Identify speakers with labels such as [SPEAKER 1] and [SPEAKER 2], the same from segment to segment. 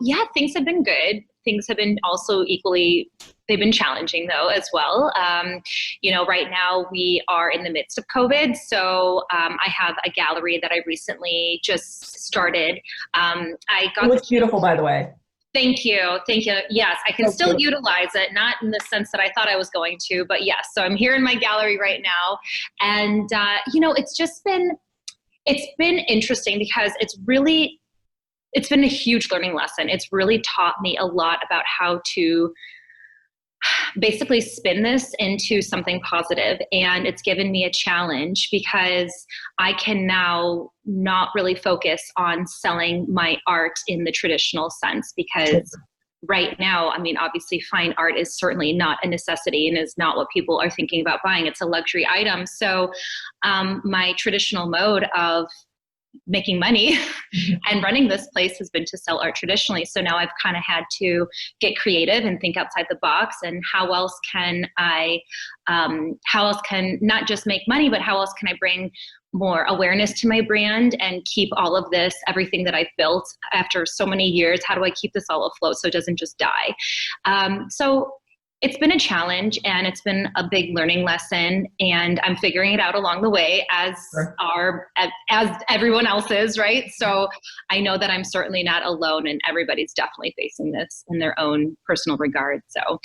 [SPEAKER 1] Yeah, things have been good. Things have been also equally, they've been challenging though as well. Right now we are in the midst of COVID. So I have a gallery that I recently just started. I
[SPEAKER 2] It
[SPEAKER 1] got the
[SPEAKER 2] looks beautiful, by the way.
[SPEAKER 1] Thank you. Thank you. Yes, I can
[SPEAKER 2] So
[SPEAKER 1] still
[SPEAKER 2] cute.
[SPEAKER 1] utilize it, not in the sense that I thought I was going to, but yes. So I'm here in my gallery right now. And, it's been interesting because it's been a huge learning lesson. It's really taught me a lot about how to basically spin this into something positive. And it's given me a challenge because I can now not really focus on selling my art in the traditional sense because right now, I mean, obviously fine art is certainly not a necessity and is not what people are thinking about buying. It's a luxury item. So my traditional mode of making money and running this place has been to sell art traditionally. So now I've kind of had to get creative and think outside the box and how else can not just make money, but how else can I bring more awareness to my brand and keep all of this, everything that I've built after so many years, how do I keep this all afloat so it doesn't just die? So it's been a challenge and it's been a big learning lesson, and I'm figuring it out along the way
[SPEAKER 2] Sure.
[SPEAKER 1] as everyone else is, right? So I know that I'm certainly not alone, and everybody's definitely facing this in their own personal regard. So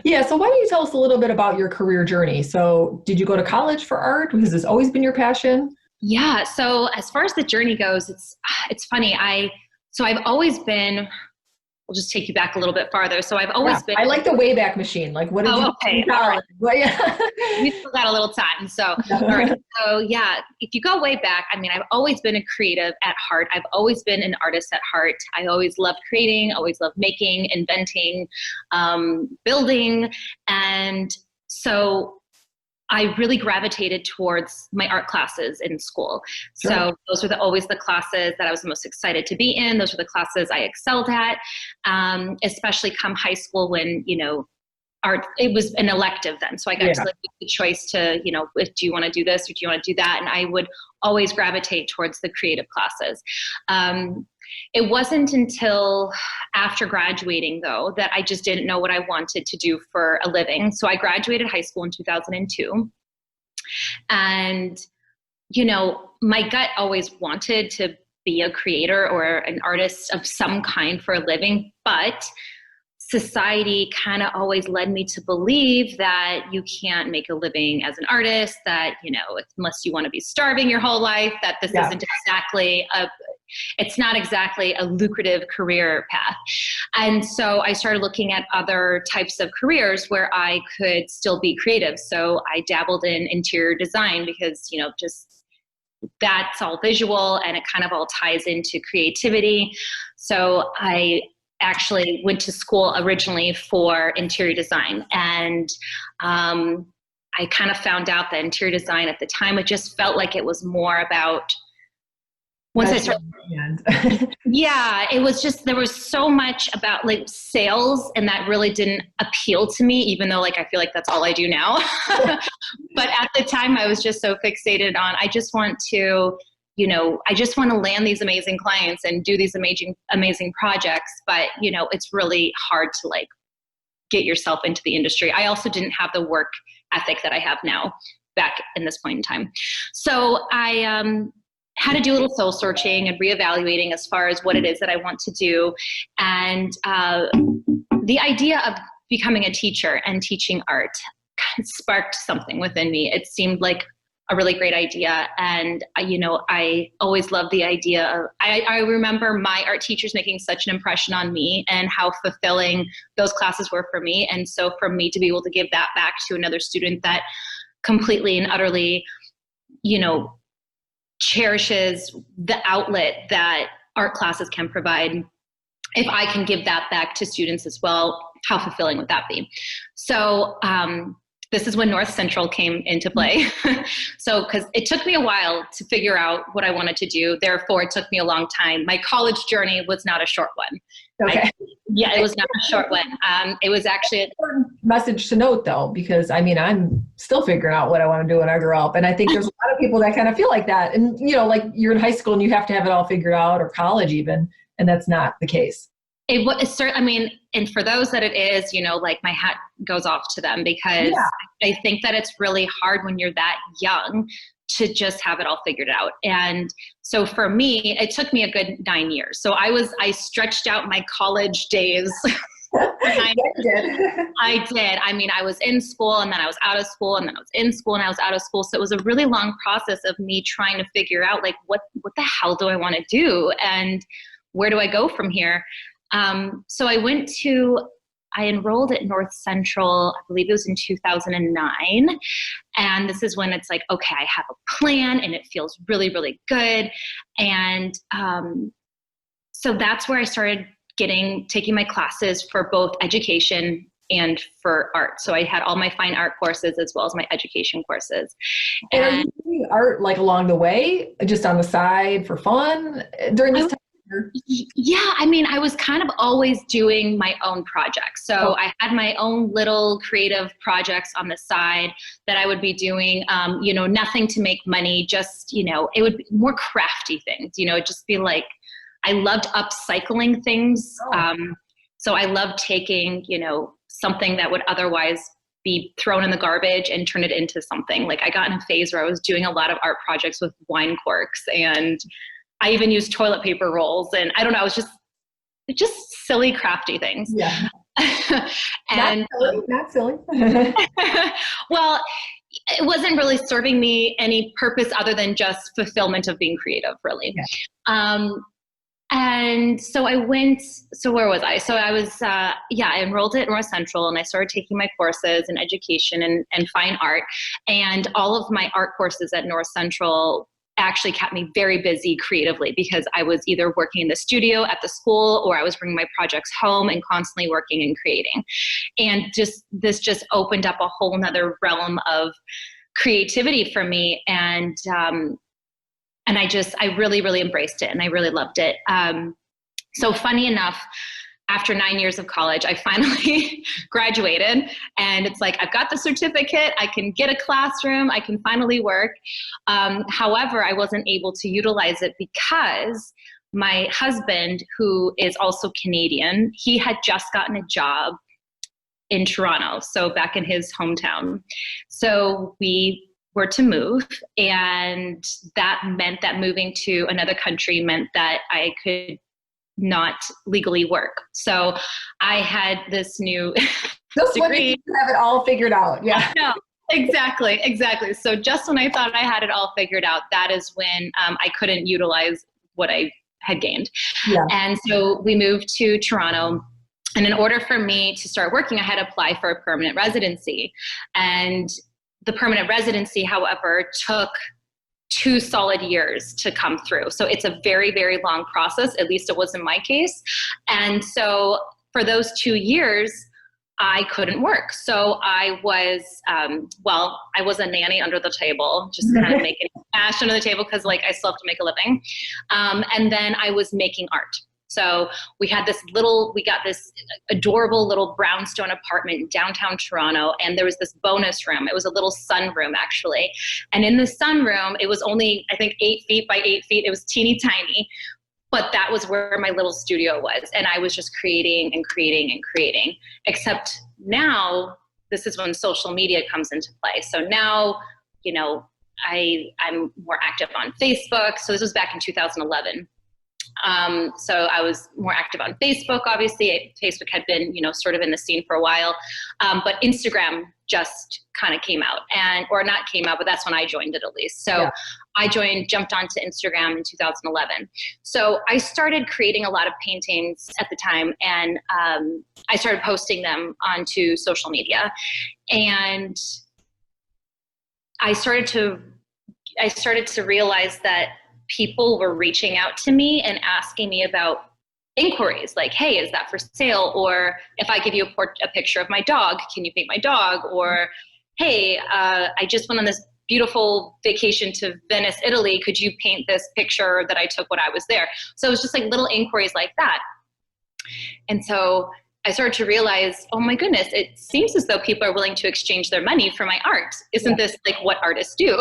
[SPEAKER 2] Yeah, so why don't you tell us a little bit about your career journey? So, did you go to college for art? Has this always been your passion?
[SPEAKER 1] yeah, so as far as the journey goes, it's funny. I've always been. We'll just take you back a little bit farther. So I've
[SPEAKER 2] Yeah,
[SPEAKER 1] always been.
[SPEAKER 2] I like the Wayback Machine. Like, what did you
[SPEAKER 1] Oh,
[SPEAKER 2] do in
[SPEAKER 1] okay, all right.
[SPEAKER 2] college? Well, yeah.
[SPEAKER 1] We still got a little time. So, all right. So, yeah, if you go way back, I mean, I've always been a creative at heart. I've always been an artist at heart. I always loved creating, always loved making, inventing, building. And so I really gravitated towards my art classes in school.
[SPEAKER 2] Sure.
[SPEAKER 1] So those were always the classes that I was the most excited to be in. Those were the classes I excelled at, especially come high school when, art, it was an elective then. So I got to
[SPEAKER 2] Yeah.
[SPEAKER 1] like make the choice to, do you want to do this or do you want to do that? And I would always gravitate towards the creative classes. It wasn't until after graduating though, that I just didn't know what I wanted to do for a living. So I graduated high school in 2002, and, my gut always wanted to be a creator or an artist of some kind for a living, but society kind of always led me to believe that you can't make a living as an artist, that, unless you want to be starving your whole life, that this
[SPEAKER 2] Yeah.
[SPEAKER 1] isn't exactly it's not exactly a lucrative career path. And so I started looking at other types of careers where I could still be creative. So I dabbled in interior design because, just that's all visual and it kind of all ties into creativity. So I actually went to school originally for interior design. And I kind of found out that interior design at the time, it just felt like it was more about once I
[SPEAKER 2] That's
[SPEAKER 1] started.
[SPEAKER 2] the
[SPEAKER 1] Yeah, it was just, there was so much about like sales, and that really didn't appeal to me, even though like I feel like that's all I do now. But at the time I was just so fixated on, I just want to, I just want to land these amazing clients and do these amazing projects. But, it's really hard to like get yourself into the industry. I also didn't have the work ethic that I have now back in this point in time. So I had to do a little soul searching and reevaluating as far as what it is that I want to do. And the idea of becoming a teacher and teaching art kind of sparked something within me. It seemed like a really great idea. And, I always loved the idea of, I remember my art teachers making such an impression on me and how fulfilling those classes were for me. And so for me to be able to give that back to another student that completely and utterly, cherishes the outlet that art classes can provide, if I can give that back to students as well, how fulfilling would that be? So this is when North Central came into play. So, because it took me a while to figure out what I wanted to do. Therefore, it took me a long time. My college journey was not a short one.
[SPEAKER 2] Okay.
[SPEAKER 1] Yeah, it was not a short one. It was actually
[SPEAKER 2] Important message to note though, because I mean, I'm still figuring out what I want to do when I grow up. And I think there's a lot of people that kind of feel like that. And, like you're in high school and you have to have it all figured out, or college even, and that's not the case.
[SPEAKER 1] it was certain, I mean, and for those that it is, like my hat goes off to them, because I think that it's really hard when you're that young to just have it all figured out. And so for me, it took me a good 9 years. So I stretched out my college days. I did. I mean, I was in school and then I was out of school and then I was in school and I was out of school. So it was a really long process of me trying to figure out like, what the hell do I want to do? And where do I go from here? So I enrolled at North Central, I believe it was in 2009. And this is when it's like, okay, I have a plan and it feels really, really good. And so that's where I started taking my classes for both education and for art. So I had all my fine art courses as well as my education courses.
[SPEAKER 2] And are you doing art like along the way, just on the side for fun during this time?
[SPEAKER 1] Yeah, I mean, I was kind of always doing my own projects. So I had my own little creative projects on the side that I would be doing, nothing to make money, just, it would be more crafty things, it'd just be like, I loved upcycling things. So I loved taking, something that would otherwise be thrown in the garbage and turn it into something. Like I got in a phase where I was doing a lot of art projects with wine corks, and I even used toilet paper rolls, and I don't know, it was just silly, crafty things.
[SPEAKER 2] Yeah.
[SPEAKER 1] And
[SPEAKER 2] not silly.
[SPEAKER 1] Well, it wasn't really serving me any purpose other than just fulfillment of being creative, really. Yeah. And so where was I? So I was, I enrolled at North Central and I started taking my courses in education and fine art. And all of my art courses at North Central actually kept me very busy creatively, because I was either working in the studio at the school or I was bringing my projects home and constantly working and creating. And this just opened up a whole nother realm of creativity for me. And I really, really embraced it and I really loved it. So funny enough, after 9 years of college, I finally graduated, and it's like, I've got the certificate, I can get a classroom, I can finally work. However, I wasn't able to utilize it because my husband, who is also Canadian, he had just gotten a job in Toronto, so back in his hometown. So we were to move, and that meant that moving to another country meant that I could not legally work. So I had this new degree.
[SPEAKER 2] You have it all figured out. Yeah.
[SPEAKER 1] No, exactly. So just when I thought I had it all figured out, that is when I couldn't utilize what I had gained. Yeah. And so we moved to Toronto. And in order for me to start working, I had to apply for a permanent residency. And the permanent residency, however, took 2 solid years to come through. So it's a very, very long process, at least it was in my case. And so for those 2 years, I couldn't work. So I was, I was a nanny under the table, just kind of making cash under the table because like I still have to make a living. And then I was making art. So we got this adorable little brownstone apartment in downtown Toronto, and there was this bonus room. It was a little sunroom, actually. And in the sunroom, it was only, I think, 8 feet by 8 feet. It was teeny tiny, but that was where my little studio was. And I was just creating and creating and creating, except now this is when social media comes into play. So now, I'm more active on Facebook. So this was back in 2011. So I was more active on Facebook, obviously. Facebook had been, sort of in the scene for a while. But Instagram just kind of came out, or not came out, but that's when I joined it at least. So yeah. I jumped onto Instagram in 2011. So I started creating a lot of paintings at the time, and I started posting them onto social media. And I started to realize that people were reaching out to me and asking me about inquiries like, hey, is that for sale? Or if I give you a picture of my dog, can you paint my dog? Or, hey, I just went on this beautiful vacation to Venice, Italy. Could you paint this picture that I took when I was there? So it was just like little inquiries like that. And so I started to realize, oh my goodness, it seems as though people are willing to exchange their money for my art. Isn't this like what artists do?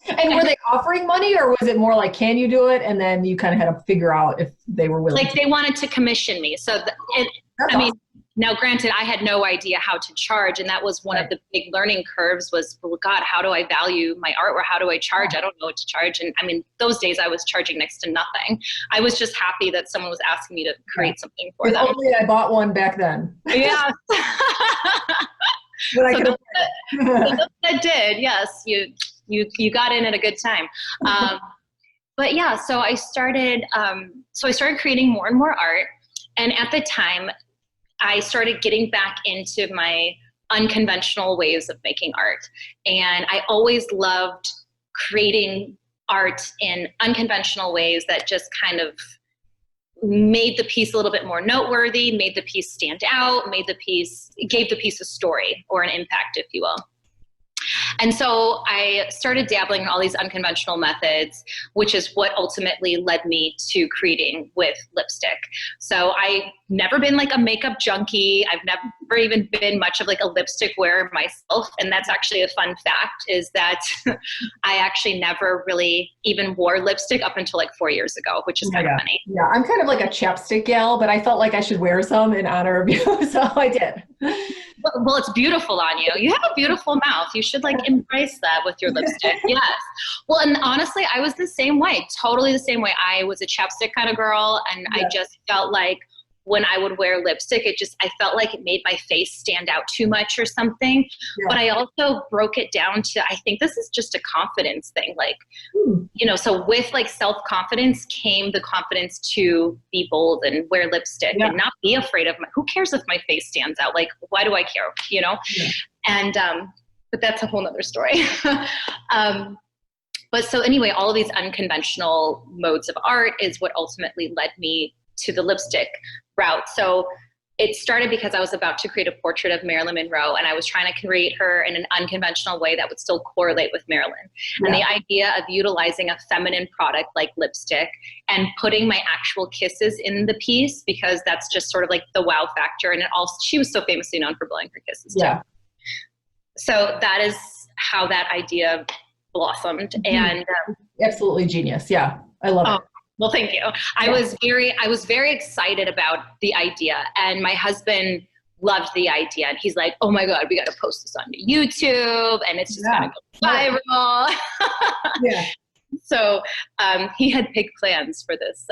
[SPEAKER 2] And were they offering money, or was it more like, can you do it? And then you kind of had to figure out if they were willing
[SPEAKER 1] Like they wanted to commission me. So
[SPEAKER 2] That's
[SPEAKER 1] I mean,
[SPEAKER 2] awesome.
[SPEAKER 1] now granted, I had no idea how to charge. And that was one of the big learning curves was, well, God, how do I value my art, or how do I charge? I don't know what to charge. And I mean, those days I was charging next to nothing. I was just happy that someone was asking me to create something for
[SPEAKER 2] If
[SPEAKER 1] them.
[SPEAKER 2] only I bought one back then.
[SPEAKER 1] Yeah.
[SPEAKER 2] When I
[SPEAKER 1] So
[SPEAKER 2] could
[SPEAKER 1] those that did, yes, you got in at a good time. But yeah, so I started creating more and more art. And at the time, I started getting back into my unconventional ways of making art. And I always loved creating art in unconventional ways that just kind of made the piece a little bit more noteworthy, made the piece stand out, gave the piece a story or an impact, if you will. And so I started dabbling in all these unconventional methods, which is what ultimately led me to creating with lipstick. So I've never been like a makeup junkie. I've never even been much of like a lipstick wearer myself. And that's actually a fun fact, is that I actually never really even wore lipstick up until like 4 years ago, which is kind of funny.
[SPEAKER 2] Yeah, I'm kind of like a chapstick gal, but I felt like I should wear some in honor of you, so I did.
[SPEAKER 1] Well, it's beautiful on you. You have a beautiful mouth. You should like embrace that with your lipstick. Yes. Well, and honestly, I was the same way, totally the same way. I was a chapstick kind of girl, and I just felt like when I would wear lipstick, I felt like it made my face stand out too much or something. Yeah. But I also broke it down to, I think this is just a confidence thing. Like, you know, so with like self-confidence came the confidence to be bold and wear lipstick and not be afraid of who cares if my face stands out? Like, why do I care? You know? Yeah. And, but that's a whole nother story. But so anyway, all of these unconventional modes of art is what ultimately led me to the lipstick route. So it started because I was about to create a portrait of Marilyn Monroe, and I was trying to create her in an unconventional way that would still correlate with Marilyn. Yeah. And the idea of utilizing a feminine product like lipstick and putting my actual kisses in the piece, because that's just sort of like the wow factor. And she was so famously known for blowing her kisses too. So that is how that idea blossomed. Mm-hmm. And
[SPEAKER 2] absolutely genius. Yeah, I love it.
[SPEAKER 1] Well, thank you. I was very excited about the idea, and my husband loved the idea, and he's like, "Oh my God, we got to post this on YouTube, and it's just gonna go viral." So he had big plans for this.